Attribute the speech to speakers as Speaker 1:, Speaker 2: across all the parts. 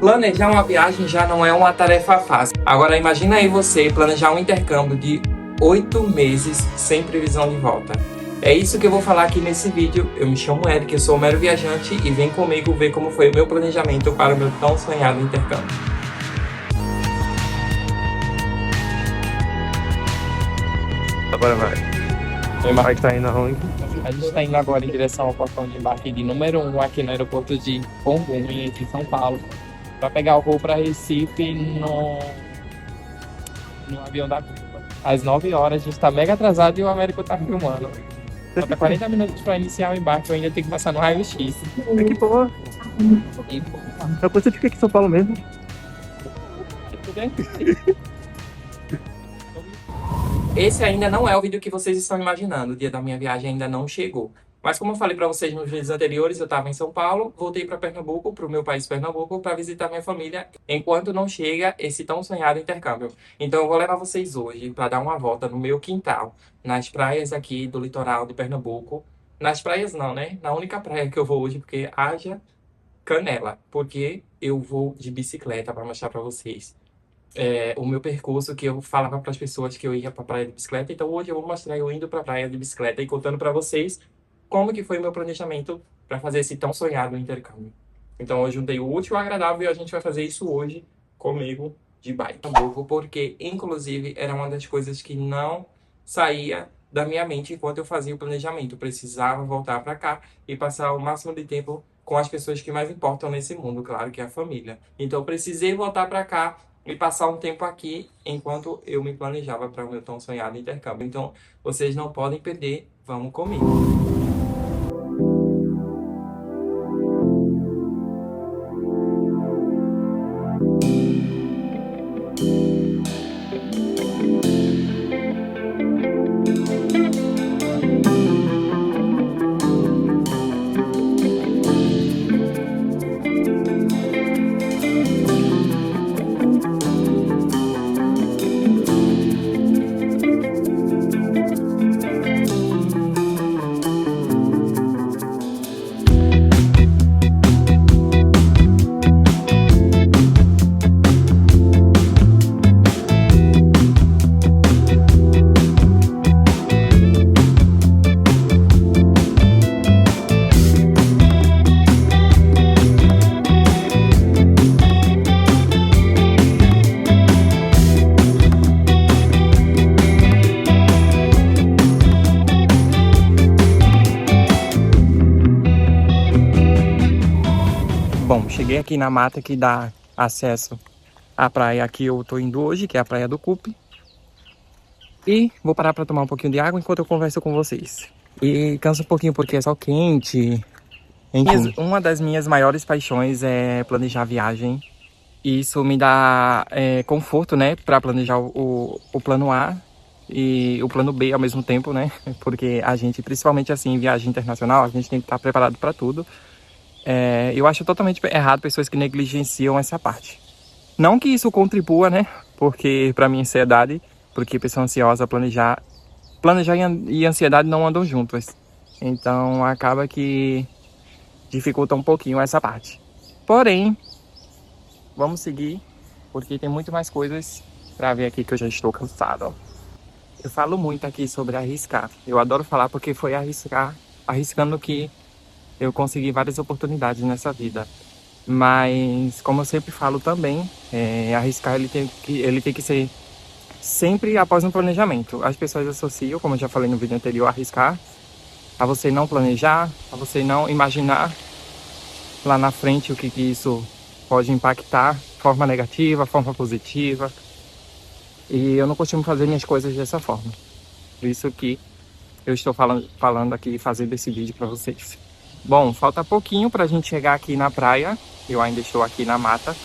Speaker 1: Planejar uma viagem já não é uma tarefa fácil. Agora imagina aí você planejar um intercâmbio de 8 meses sem previsão de volta. É isso que eu vou falar aqui nesse vídeo. Eu me chamo Eric, eu sou um mero viajante e vem comigo ver como foi o meu planejamento para o meu tão sonhado intercâmbio.
Speaker 2: Agora vai. O embarque tá indo aonde?
Speaker 1: A gente está indo agora em direção ao portão de embarque de número 1 aqui no aeroporto de Congonhas, em São Paulo, para pegar o voo para Recife no avião da Curva. Às 9 horas, a gente está mega atrasado e o Américo tá filmando. Falta 40 minutos para iniciar o embarque, eu ainda tenho que passar no raio-x.
Speaker 2: É que boa. Depois você fica aqui em São Paulo mesmo.
Speaker 1: Esse ainda não é o vídeo que vocês estão imaginando. O dia da minha viagem ainda não chegou. Mas como eu falei para vocês nos vídeos anteriores, eu estava em São Paulo, voltei para Pernambuco, para o meu país Pernambuco, para visitar minha família, enquanto não chega esse tão sonhado intercâmbio. Então eu vou levar vocês hoje para dar uma volta no meu quintal, nas praias aqui do litoral de Pernambuco. Nas praias não, né? Na única praia que eu vou hoje, porque haja canela, porque eu vou de bicicleta para mostrar para vocês. O meu percurso que eu falava para as pessoas que eu ia para a praia de bicicleta. Então hoje eu vou mostrar eu indo para a praia de bicicleta e contando para vocês como que foi o meu planejamento para fazer esse tão sonhado intercâmbio. Então eu juntei o útil ao agradável e a gente vai fazer isso hoje comigo de bike. Porque inclusive era uma das coisas que não saía da minha mente enquanto eu fazia o planejamento. Eu precisava voltar para cá e passar o máximo de tempo com as pessoas que mais importam nesse mundo, claro, que é a família. Então eu precisei voltar para cá e passar um tempo aqui enquanto eu me planejava para o meu tão sonhado intercâmbio. Então, vocês não podem perder, vamos comigo. Bom, cheguei aqui na mata que dá acesso à praia que eu tô indo hoje, que é a Praia do Cupe. E vou parar para tomar um pouquinho de água enquanto eu converso com vocês. E cansa um pouquinho porque é sol quente. Enfim, uma das minhas maiores paixões é planejar viagem. E isso me dá conforto, né, para planejar o plano A e o plano B ao mesmo tempo, né? Porque a gente, principalmente assim, em viagem internacional, a gente tem que estar preparado para tudo. Eu acho totalmente errado pessoas que negligenciam essa parte. Não que isso contribua, né? Porque para minha ansiedade, porque pessoa ansiosa planejar e ansiedade não andam juntas. Então acaba que dificulta um pouquinho essa parte. Porém, vamos seguir, porque tem muito mais coisas para ver aqui que eu já estou cansado. Eu falo muito aqui sobre arriscar. Eu adoro falar porque foi arriscando que eu consegui várias oportunidades nessa vida. Mas, como eu sempre falo também, arriscar ele tem que ser sempre após um planejamento. As pessoas associam, como eu já falei no vídeo anterior, arriscar a você não planejar, a você não imaginar lá na frente o que isso pode impactar, forma negativa, forma positiva. E eu não costumo fazer minhas coisas dessa forma. Por isso que eu estou falando aqui, fazendo esse vídeo para vocês. Bom, falta pouquinho pra gente chegar aqui na praia. Eu ainda estou aqui na mata.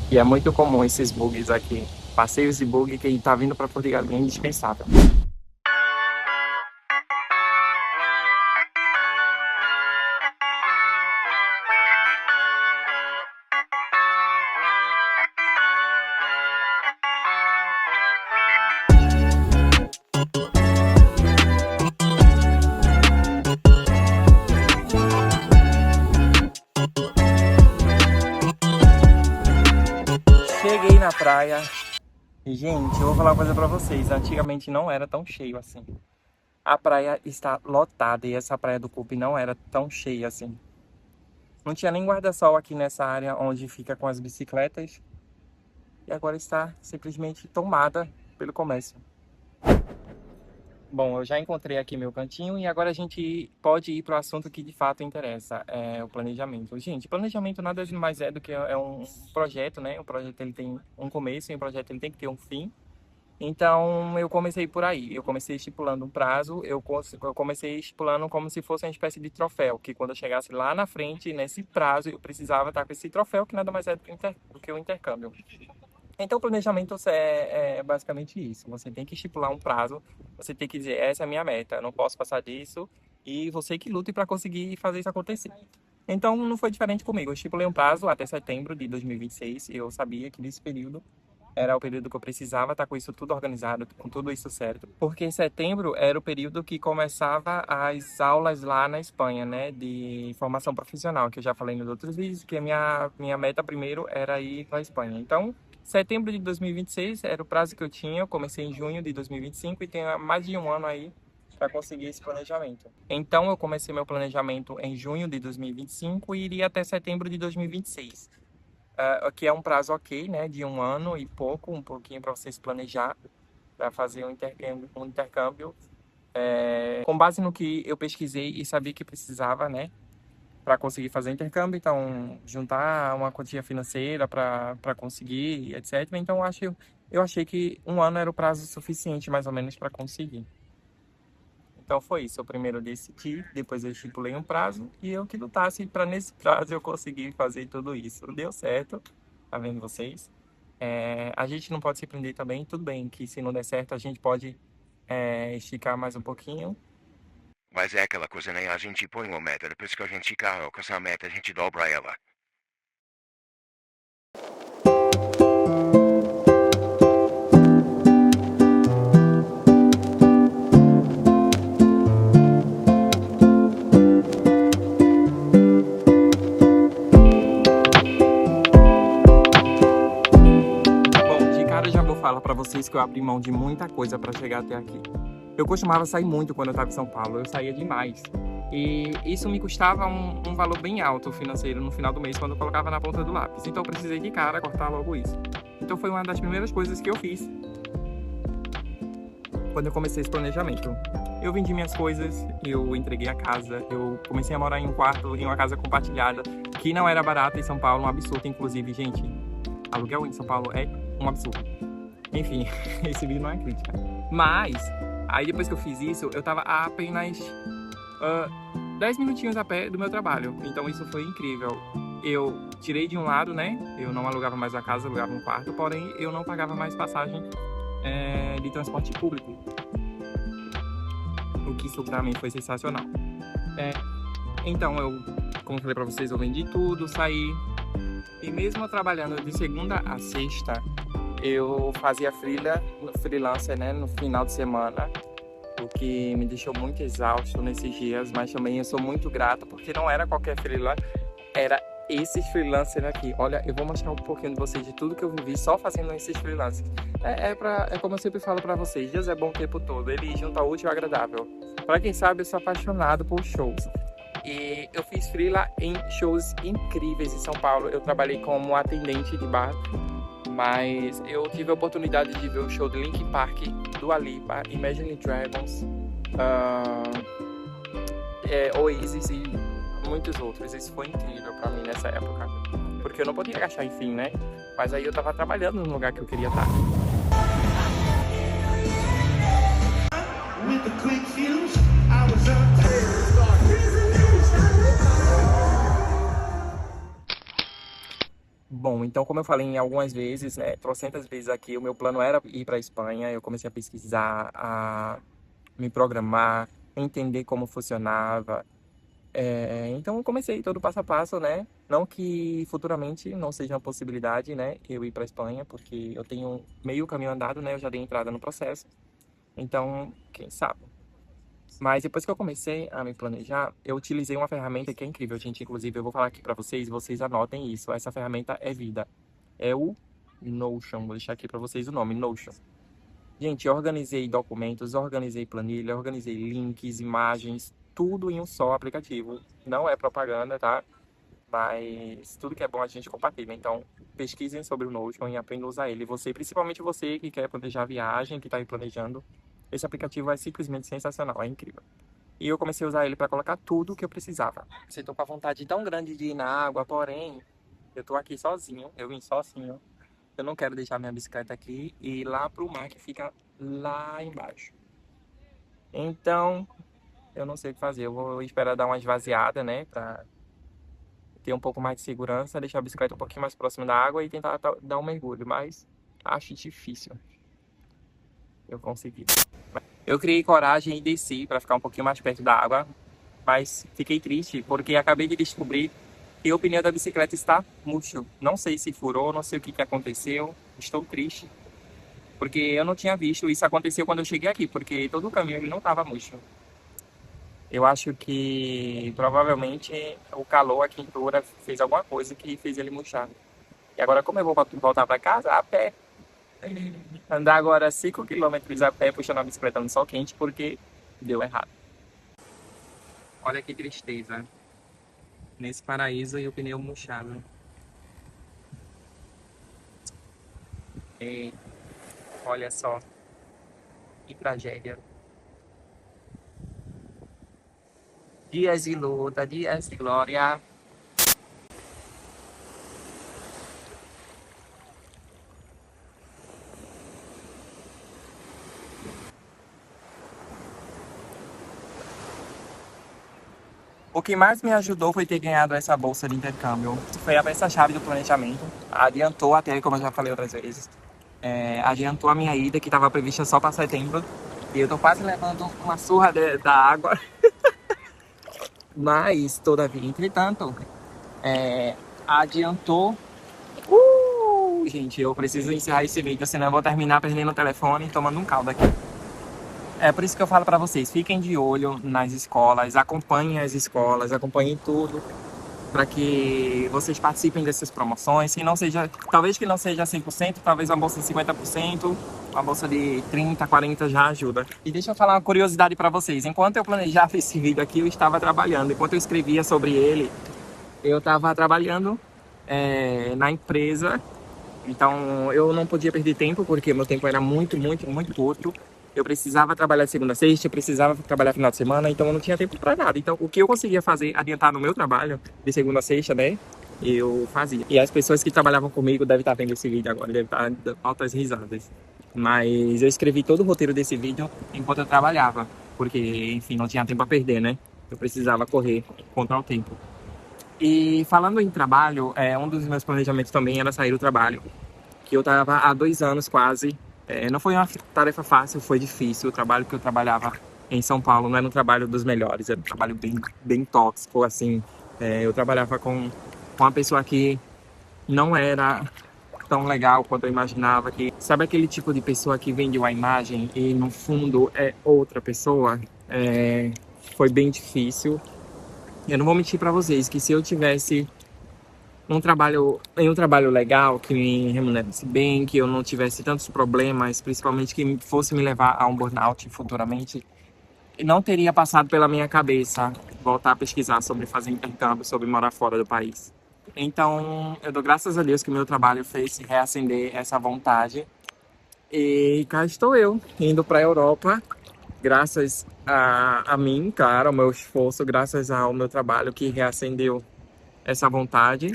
Speaker 1: E é muito comum esses bugs aqui. Passeios de bug, quem tá vindo pra Portugal é indispensável. na praia. E, gente, eu vou falar uma coisa pra vocês. Antigamente não era tão cheio assim. A praia está lotada e essa praia do Cupe não era tão cheia assim. Não tinha nem guarda-sol aqui nessa área onde fica com as bicicletas. E agora está simplesmente tomada pelo comércio. Bom, eu já encontrei aqui meu cantinho e agora a gente pode ir para o assunto que de fato interessa, é o planejamento. Gente, planejamento nada mais é do que um projeto, né? O projeto ele tem um começo e o projeto ele tem que ter um fim. Então, eu comecei por aí. Eu comecei estipulando um prazo, eu comecei estipulando como se fosse uma espécie de troféu, que quando eu chegasse lá na frente, nesse prazo, eu precisava estar com esse troféu, que nada mais é do que o intercâmbio. Então, o planejamento é basicamente isso. Você tem que estipular um prazo, você tem que dizer, essa é a minha meta, eu não posso passar disso, e você que lute para conseguir fazer isso acontecer. Então, não foi diferente comigo. Eu estipulei um prazo até setembro de 2026, eu sabia que nesse período era o período que eu precisava estar com isso tudo organizado, com tudo isso certo. Porque em setembro era o período que começava as aulas lá na Espanha, né? De formação profissional, que eu já falei nos outros vídeos, que a minha meta primeiro era ir para a Espanha. Então, setembro de 2026 era o prazo que eu tinha. Eu comecei em junho de 2025 e tenho mais de um ano aí para conseguir esse planejamento. Então, eu comecei meu planejamento em junho de 2025 e iria até setembro de 2026. Que é um prazo ok, né, de um ano e pouco, um pouquinho para você se planejar, para fazer um intercâmbio com base no que eu pesquisei e sabia que precisava, né, para conseguir fazer intercâmbio. Então, juntar uma quantia financeira para conseguir, etc. Então, eu achei que um ano era o prazo suficiente, mais ou menos, para conseguir. Então foi isso, eu primeiro decidi, depois eu estipulei um prazo e eu que lutasse para nesse prazo eu conseguir fazer tudo isso. Deu certo, tá vendo vocês? A gente não pode se prender também, tudo bem que se não der certo a gente pode esticar mais um pouquinho.
Speaker 3: Mas é aquela coisa, né? A gente põe uma meta, depois que a gente carro com essa meta, a gente dobra ela.
Speaker 1: Bom, de cara eu já vou falar para vocês que eu abri mão de muita coisa para chegar até aqui. Eu costumava sair muito quando eu estava em São Paulo, eu saía demais. E isso me custava um valor bem alto financeiro no final do mês, quando eu colocava na ponta do lápis. Então eu precisei de cara cortar logo isso. Então foi uma das primeiras coisas que eu fiz quando eu comecei esse planejamento. Eu vendi minhas coisas, eu entreguei a casa, eu comecei a morar em um quarto, em uma casa compartilhada, que não era barata em São Paulo, um absurdo, inclusive, gente. Aluguel em São Paulo é um absurdo. Enfim, esse vídeo não é crítica. Mas, aí depois que eu fiz isso, eu tava a apenas 10 minutinhos a pé do meu trabalho. Então isso foi incrível. Eu tirei de um lado, né? Eu não alugava mais a casa, alugava um quarto, porém eu não pagava mais passagem de transporte público. O que isso pra mim foi sensacional. Então eu, como falei pra vocês, eu vendi tudo, saí. E mesmo trabalhando de segunda a sexta, eu fazia freelancer, né, no final de semana, o que me deixou muito exausto nesses dias, mas também eu sou muito grato, porque não era qualquer freelancer, era esses freelancers aqui. Olha, eu vou mostrar um pouquinho de vocês de tudo que eu vivi só fazendo esses freelancers. É como eu sempre falo pra vocês, Deus é bom o tempo todo, ele junta o útil ao agradável. Pra quem sabe, eu sou apaixonado por shows. E eu fiz freela em shows incríveis em São Paulo. Eu trabalhei como atendente de bar, mas eu tive a oportunidade de ver o show de Linkin Park, Dua Lipa, Imagine Dragons, Oasis e muitos outros. Isso foi incrível pra mim nessa época, porque eu não podia gastar, enfim, né? Mas aí eu tava trabalhando no lugar que eu queria estar. Bom, então como eu falei em algumas vezes, né, trocentas vezes aqui, o meu plano era ir para a Espanha. Eu comecei a pesquisar, a me programar, entender como funcionava. Então eu comecei todo passo a passo, né? Não que futuramente não seja uma possibilidade, né, eu ir para a Espanha, porque eu tenho meio caminho andado, né? Eu já dei entrada no processo. Então, quem sabe? Mas depois que eu comecei a me planejar, eu utilizei uma ferramenta que é incrível, gente. Inclusive, eu vou falar aqui para vocês, vocês anotem isso. Essa ferramenta é vida. É o Notion, vou deixar aqui para vocês o nome, Notion. Gente, eu organizei documentos, organizei planilha, organizei links, imagens, tudo em um só aplicativo. Não é propaganda, tá? Mas tudo que é bom a gente compartilha. Então, pesquisem sobre o Notion e aprendam a usar ele. Você, principalmente você que quer planejar viagem, que está aí planejando, esse aplicativo é simplesmente sensacional, é incrível. E eu comecei a usar ele para colocar tudo o que eu precisava. Você tô com a vontade tão grande de ir na água, porém, eu tô aqui sozinho, eu vim sozinho. Eu não quero deixar minha bicicleta aqui e ir lá pro mar que fica lá embaixo. Então, eu não sei o que fazer. Eu vou esperar dar uma esvaziada, né? Pra ter um pouco mais de segurança, deixar a bicicleta um pouquinho mais próxima da água e tentar dar um mergulho. Mas acho difícil. Eu consegui. Eu criei coragem e desci para ficar um pouquinho mais perto da água. Mas fiquei triste porque acabei de descobrir que o pneu da bicicleta está murcho. Não sei se furou, não sei o que aconteceu. Estou triste. Porque eu não tinha visto. Isso aconteceu quando eu cheguei aqui, porque todo o caminho ele não estava murcho. Eu acho que provavelmente o calor, a quentura, fez alguma coisa que fez ele murchar. E agora, como eu vou voltar para casa, a pé. Andar agora 5 quilômetros a pé puxando a bicicleta no sol quente porque deu errado. Olha que tristeza. Nesse paraíso e o pneu murchado. E olha só, que tragédia. Dias de luta, dias de glória. O que mais me ajudou foi ter ganhado essa bolsa de intercâmbio. Foi a peça-chave do planejamento. Adiantou até, como eu já falei outras vezes, adiantou a minha ida, que estava prevista só para setembro. E eu tô quase levando uma surra da água. Mas, todavia, entretanto, adiantou. Gente, eu preciso encerrar esse vídeo, senão eu vou terminar perdendo o telefone e tomando um caldo aqui. É por isso que eu falo pra vocês, fiquem de olho nas escolas, acompanhem as escolas, acompanhem tudo, para que vocês participem dessas promoções, que não seja, talvez que não seja 100%, talvez uma bolsa de 50%, uma bolsa de 30, 40 já ajuda. E deixa eu falar uma curiosidade para vocês, enquanto eu planejava esse vídeo aqui, eu estava trabalhando, enquanto eu escrevia sobre ele, eu estava trabalhando na empresa, então eu não podia perder tempo, porque meu tempo era muito curto. Eu precisava trabalhar de segunda a sexta, eu precisava trabalhar final de semana, então eu não tinha tempo para nada. Então, o que eu conseguia fazer, adiantar no meu trabalho, de segunda a sexta, né, eu fazia. E as pessoas que trabalhavam comigo devem estar vendo esse vídeo agora, devem estar dando altas risadas. Mas eu escrevi todo o roteiro desse vídeo enquanto eu trabalhava, porque, enfim, não tinha tempo a perder, né? Eu precisava correr contra o tempo. E falando em trabalho, um dos meus planejamentos também era sair do trabalho, que eu estava há 2 anos quase. Não foi uma tarefa fácil, foi difícil. O trabalho que eu trabalhava em São Paulo não era um trabalho dos melhores, era um trabalho bem tóxico, assim. Eu trabalhava com uma pessoa que não era tão legal quanto eu imaginava. Que, sabe aquele tipo de pessoa que vende uma imagem e no fundo é outra pessoa? Foi bem difícil. Eu não vou mentir para vocês que se eu tivesse um trabalho legal, que me remunerasse bem, que eu não tivesse tantos problemas, principalmente que fosse me levar a um burnout futuramente, não teria passado pela minha cabeça voltar a pesquisar sobre fazer intercâmbio, sobre morar fora do país. Então, eu dou graças a Deus que o meu trabalho fez reacender essa vontade. E cá estou eu, indo para a Europa, graças a mim, claro, ao meu esforço, graças ao meu trabalho que reacendeu essa vontade.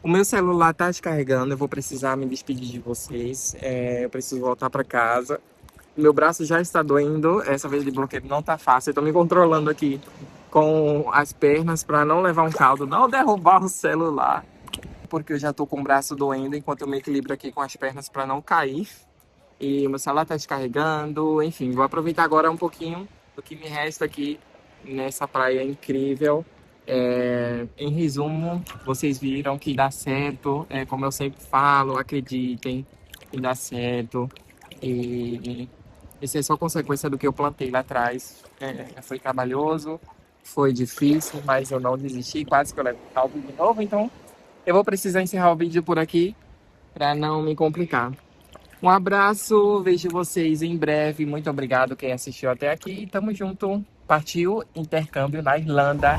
Speaker 1: O meu celular tá descarregando, eu vou precisar me despedir de vocês. Eu preciso voltar para casa. Meu braço já está doendo, essa vez de bloqueio não tá fácil. Eu tô me controlando aqui com as pernas para não levar um caldo, não derrubar o celular. Porque eu já tô com o braço doendo enquanto eu me equilibro aqui com as pernas para não cair. E o meu celular tá descarregando, enfim, vou aproveitar agora um pouquinho do que me resta aqui nessa praia incrível. Em resumo, vocês viram que dá certo, como eu sempre falo, acreditem que dá certo. E isso é só consequência do que eu plantei lá atrás. Foi trabalhoso, foi difícil, mas eu não desisti, quase que eu levo o caldo de novo. Então eu vou precisar encerrar o vídeo por aqui. Pra não me complicar. Um abraço, vejo vocês em breve. Muito obrigado quem assistiu até aqui. Tamo junto. Partiu intercâmbio na Irlanda.